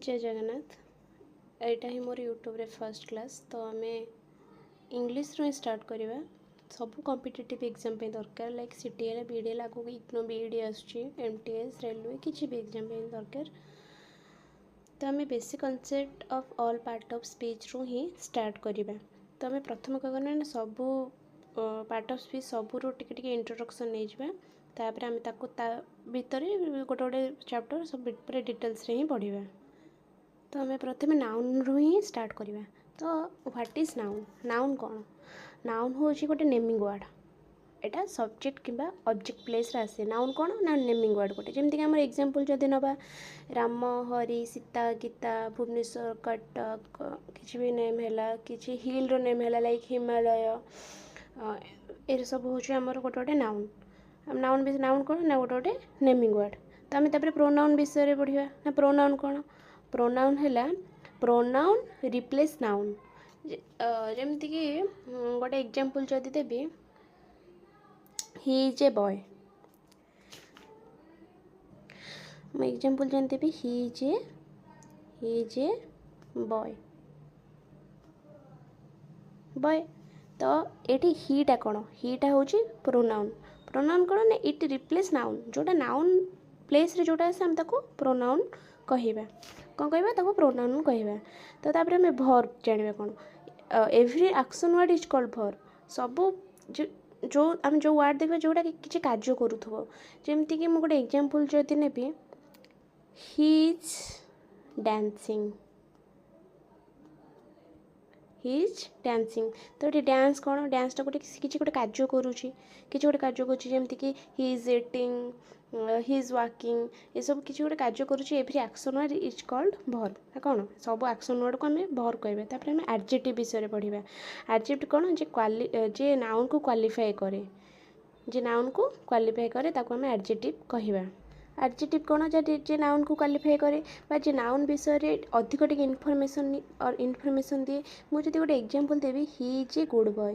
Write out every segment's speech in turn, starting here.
जय जगन्नाथ। एटा ही मोर यूट्यूब रे first class तो आम इंग्लीश रो स्टार्ट करवा। सब कॉम्पिटिटिव एग्जाम पे दरकार लाइक सीटीएल बीडीएल आगो इग्नो बीडी एमटीएस रेलवे किसी भी एग्जाम पे दरकार। तो आम basic concept of all part of speech रू ही स्टार्ट करवा। तो आम प्रथम क्या करना सब पार्ट ऑफ स्पीच सबू टिके इंट्रोडक्शन नहीं जावा। तापर आम ताको भितर गोटे गोटे चैप्टर सब डिटेल्स रे ही पढ़ा। तो आम प्रथम नाउन रू ही स्टार्ट करवा। तो व्हाट इज नाउन? नाउन कौन? नाउन हूँ गोटे नेमिंग वर्ड। एटा सब्जेक्ट किंबा ऑब्जेक्ट प्लेस रे आसे। नाउन कौन ना नेमिंग वर्ड गोटे। जमीक आम एग्जांपल जदि नवा राम हरि सीता गीता भुवनेश्वर कटक किसी भी नेम है कि हिल रो नेम है लाइक हिमालय ये सब हूँ आमर गोटे गोटे नाउन। नाउन कौन ना गोटे गोटे नेमिंग वर्ड। तो आम प्रोनाउन विषय पढ़ा ना। प्रोनाउन कौन? प्रोनाउन है प्रोनाउन रिप्लेस नाउन। जमती कि गोटे एग्जांपल जदि देबी ही इज ए बॉय। मैं एग्जांपल जन देबी he is a boy boy. तो ये हीटा कौन? हीटा हूँ प्रोनाउन। प्रोनाउन कौन ना इट रिप्लेस नाउन। जोटा नाउन प्लेस रे जोटा आसे हम ताको प्रोनाउन कहवा। कौन कहवा? ताको प्रोनाउन कहवा। तो तापर आम भर्ब जानिबा कौन? Every action word is called verb. सब जो आम जो वर्ड देखा जोटा किसी कार्य करूथबो। जेमती कि मु गोटे एग्जांपल जदि नेबी he is dancing. He is dancing. तो ये डांस कौन? डांसटा गोटे किसी गोटे कार्य करुँची किसी गोटे कार्य करुँची जमती कि he is eating he is walking ये सब किसी गोटे कार्य करुँची। Every action word is called verb. कौन? सब एक्शन वर्ड को आम भर्ब कहवा। तापर आम एडजेक्टिव विषय पढ़ा। एडजेक्टिव कौन? जे नाउन को क्वालिफाई करे। जे नाउन को क्वालिफाई करे ताको आम एडजेक्टिव कहवा। एडजेक्टिव कौन? जे नाउन को क्वालिफाई करे बा जे नाउन विषय रे अधिक टिके इनफॉरमेशन दिए। मुझे गोटे example Devi he is a good boy.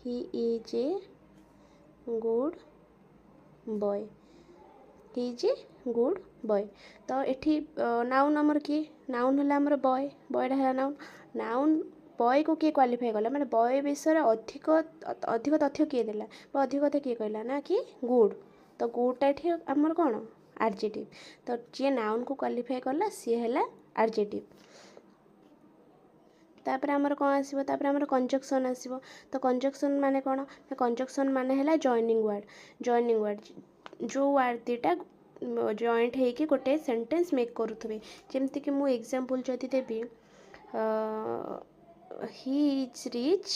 He is a good boy. He is a good boy. तो ये नाउन आमर किए? नाउन है आमर बॉय। बॉयटा है नाउन। नाउन बॉय को किए क्वालिफाई कला माने बॉय विषय अधिक अधिक तथ्य किए देला अधिक कथा किए कहला ना कि गुड। तो गुडटा ये आमर कौन? एडजेक्टिव। तो जी नाउन को क्वालिफाई कला सी है एडजेक्टिव। तापर आमर कौन आसीबो? तापर आमर कंजक्शन आसीबो। तो कंजक्शन माने कौन? कंजक्शन माने है जॉइनिंग वर्ड। जॉइनिंग वर्ड जो वर्ड दीटा जॉइंट होके गोटे सेंटेंस मेक करुथबे। जेमती कि मु एग्जांपल जदि देबी he is rich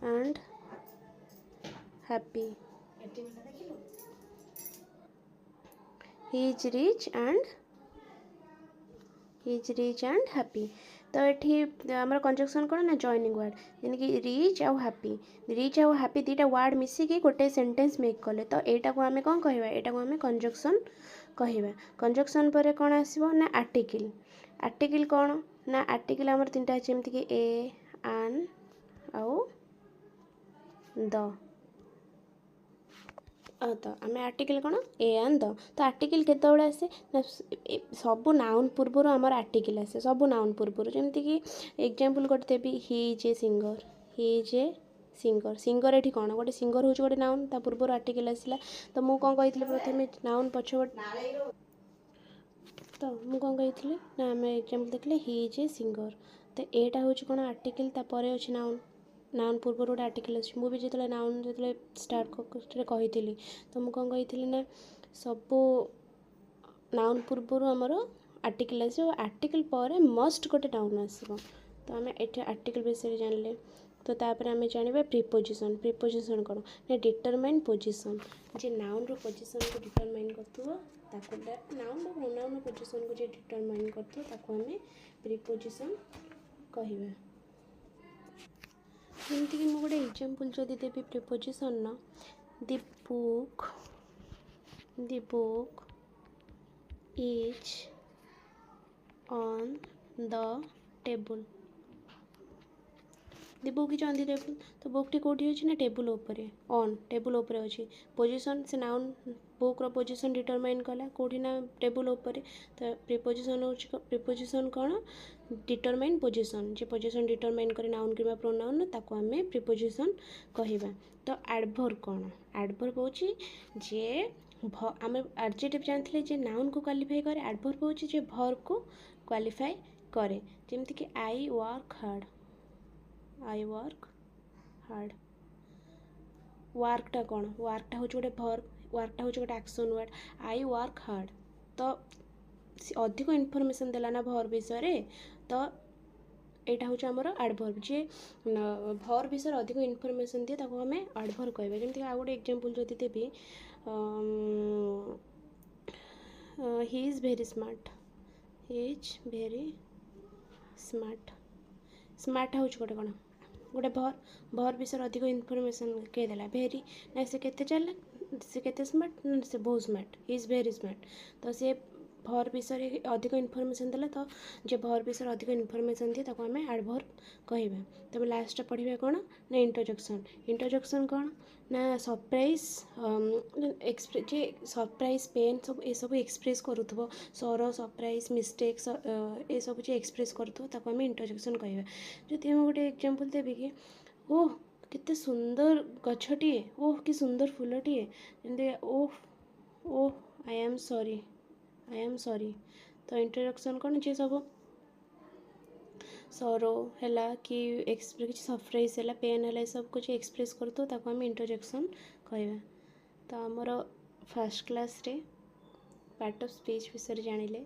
and happy. He is rich and happy. तो ये आमर कंजक्शन कौन ना जॉइनिंग वर्ड। जेने कि रिच आउ हैप्पी। रिच आउ हैप्पी दुईटा वर्ड मिसिकी गोटे सेंटेंस मेक कले। तो यहाँ को आम कौन कहवा? यहाँ को आम कंजक्शन कहवा। कंजक्शन पर कौन आसीबो ना आर्टिकल। आर्टिकल कौन ना आर्टिकल आमर तीनटा अच्छे जमती कि ए आन आउ द। तो आम आर्टिकल कौन? A and the. तो आर्टिकल केतबेले आसे ना सबू नाउन पूर्वर आमर आर्टिकल आसे। सबू नाउन पूर्वर जमती कि एग्जांपल गोटे देबी he is a singer. He is a singer. Singer ये कौन? गोटे सिंगर हूँ गोटे नाउन ता पूर्वर आर्टिकल आसला। तो मु कौन कही प्रथम नाउन पछपट। तो मु कौन कही ना आम एग्जांपल देखले ही इज ए सिंगर। तो यहाँ हूँ कौन? आर्टिकल तापर अच्छे नाउन। नाउन पूर्व गोटे आर्टिकल अच्छे। मुझे जो नाउन जो स्टार्ट कही तो मुझे कौन कही ना सबू नाउन पूर्व आमर आर्टिकल आस। आर्टिकल पर मस्ट गोटे नाउन आसो। तो आम ये आर्टिकल विषय जानले। तो तापर आम जाना प्रीपोजिशन। प्रीपोजिशन कौन ना डिटरमाइन पोजिशन। जे नाउन रो पोजिशन को डिटरमाइन कर नाउन प्रोनाउन पोजिशन को जे डिटरमाइन कर आम प्रीपोजिशन कहवा। जमती कि गोटे एग्जांपल जदि देबी प्रीपोजिशन न the book is on the table. The book is on the table तो बुकटी कौटी अच्छी ना टेबुल उपरे ऑन टेबुल उपरे अच्छी पोजिशन से नाउन बुक रो पोजिशन डिटरमाइन कला कौटी ना टेबुल उपरे तो प्रीपोजिशन हो प्रीपोजिशन कौन डिटरमाइन पोजिशन जे पोजिशन डिटरमाइन करे नाउन किंवा प्रोनाउन ताको आमे प्रीपोजिशन कहबा तो एडवर्ब कौन एडवर्ब होची जे आम एडजेक्टिव जानते जे नाउन को क्वालिफाई करे एडवर्ब होची जे वर्ब को क्वालिफाई करे जेमति कि I work hard I work hard वर्कटा कौन वर्कटा हूँ गोटे वर्ब वर्कटा हूँ गोटे action word I work hard तो अधिक इनफॉरमेशन देला ना वर्ब विषय तो यहाँ हूँ आमर एडवर्ब जे वर्ब विषय अधिक इनफॉरमेशन दिए ताको हमें एडवर्ब कहबे जेमति आ गोटे एग्जांपल जदि देबी he is very smart he is very smart smart हूँ गोटे कौन गोटे भर विषय अधिक इनफॉरमेशन किए देला भेरी ना से केते चल से केते स्मार्ट ना से बहुत smart he is very smart तो से भर विषय अधिक इनफॉरमेशन देला तो जे भर विषय अधिक इनफॉरमेशन दिए ताको हमें एडवर्ब कहबा तब लास्ट पढ़िबा कौन ना इंट्रोडक्शन इंट्रोडक्शन कौन ना सरप्राइज एक्सप्रेस जे सरप्राइज पेन सब ये सब एक्सप्रेस करूथबो सर सरप्राइज मिस्टेक्स ये सब जे एक्सप्रेस करूथबो ताको हमें इंट्रोडक्शन कहबा जदि हम गोटे एग्जांपल देबी कि ओह केते सुंदर गछटिए ओह कि सुंदर फूलटिए जेमति ओह आई एम सॉरी तो इंट्रोडक्शन कौन जे सब सरो है कि एक्सप्रेस किसी सरप्राइज है पेन है सब कुछ एक्सप्रेस कर तो ताको हम इंट्रोडक्शन कहबा तो आमर फर्स्ट क्लास रे पार्ट ऑफ स्पीच विषय जानिले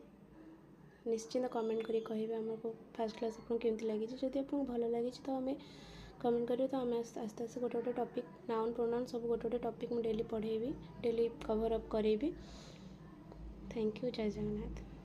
निश्चिंत कमेंट करी कहबे हमको फर्स्ट क्लास आपको केमती लगी जदि आपको भल लगी तो हमें कमेंट करें तो हमें आस्ते आस्ते गोटे गोटे टॉपिक नाउन प्रोनाउन सब गोटे गोटे टॉपिक मुझे डेली पढ़ेबी डेली कवर अप करेबी थैंक यू जय जगन्नाथ।